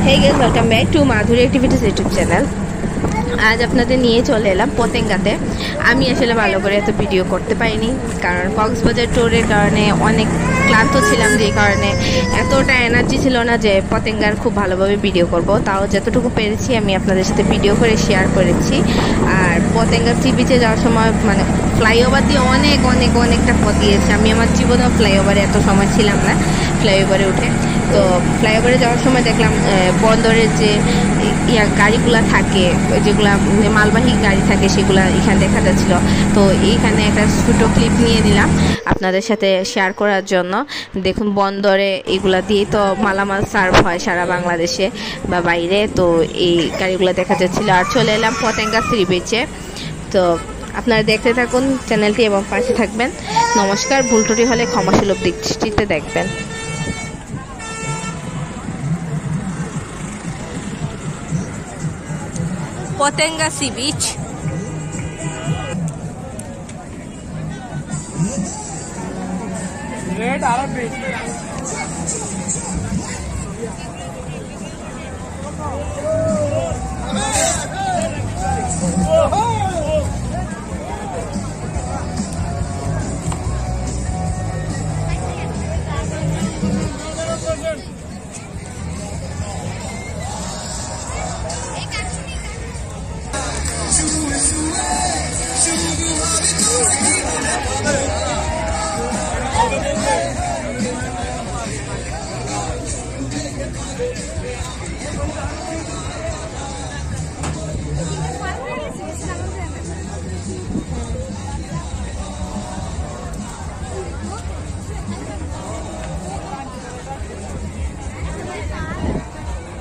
Hey guys, welcome back to Madhuri Activities YouTube channel. आज আপনাদের নিয়ে চলে এলাম পতেঙ্গাতে। আমি আসলে ভালো করে এত ভিডিও করতে পারিনি কারণ কক্সবাজার ট্যুরের কারণে অনেক ক্লান্ত ছিলাম, যে কারণে এতটা এনার্জি ছিল না যে পতেঙ্গার খুব ভালোভাবে ভিডিও করব। তাও যতটুকু পেরেছি আমি আপনাদের সাথে ভিডিও করে শেয়ার করেছি। আর পতেঙ্গা সি বিচে যাওয়ার সময় মানে ফ্লাইওভার দিয়ে অনেকটা পথ গিয়েছে। আমি আমার জীবনেও ফ্লাইওভারে এত সময় ছিলাম না ফ্লাইওভারে উঠে। তো ফ্লাইওভারে যাওয়ার সময় দেখলাম বন্দরের যে গাড়িগুলো থাকে, যেগুলা মালবাহী গাড়ি থাকে, সেগুলো এখানে দেখা যাচ্ছিল। তো এইখানে একটা ছোটো ক্লিপ নিয়ে নিলাম আপনাদের সাথে শেয়ার করার জন্য। দেখুন বন্দরে এগুলা দিয়ে তো মালামাল সার্ভ হয় সারা বাংলাদেশে বা বাইরে। তো এই গাড়িগুলো দেখা যাচ্ছিলো। আর চলে এলাম পতেঙ্গা সি বিচে। তো আপনারা দেখতে থাকুন চ্যানেলটি এবং পাশে থাকবেন। নমস্কার, ভুল ত্রুটি হলে ক্ষমাসুলভ দৃষ্টিতে দেখবেন। Patenga sea beach. রেড আরব বিচ।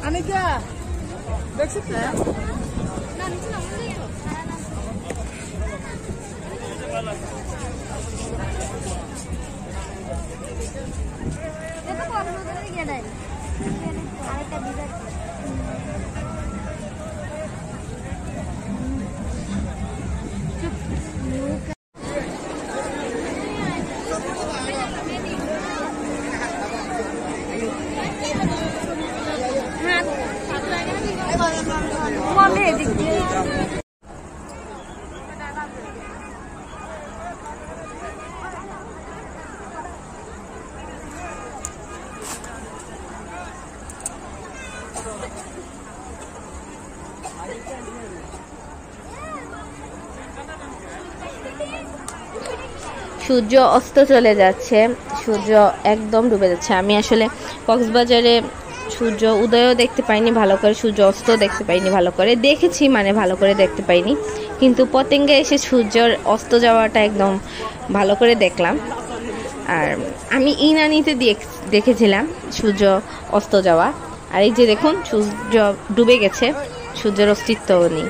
Anika, দেখছিস না? না নিচে নামো না। এটা কত দূরে গিয়ে দেয়? আরেকটা বিরাট সূর্য অস্ত চলে যাচ্ছে, সূর্য একদম ডুবে যাচ্ছে। আমি আসলে কক্সবাজারে সূর্য উদয়ও দেখতে পাইনি ভালো করে, সূর্য অস্ত দেখতে পাইনি ভালো করে, দেখেছি মানে ভালো করে দেখতে পাইনি। কিন্তু পতেঙ্গা এসে সূর্যর অস্ত যাওয়াটা একদম ভালো করে দেখলাম। আর আমি ইনানিতে দেখেছিলাম সূর্য অস্ত যাওয়া। আর এই যে দেখুন সূর্য ডুবে গেছে, সূর্যের অস্তিত্বও নেই।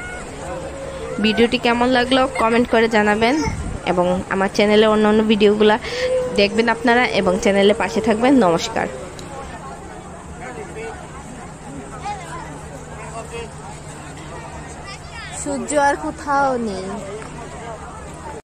ভিডিওটি কেমন লাগলো কমেন্ট করে জানাবেন এবং আমার চ্যানেলে অন্য ভিডিওগুলো দেখবেন আপনারা এবং চ্যানেলে পাশে থাকবেন। নমস্কার। সূর্য আর কোথাও নেই।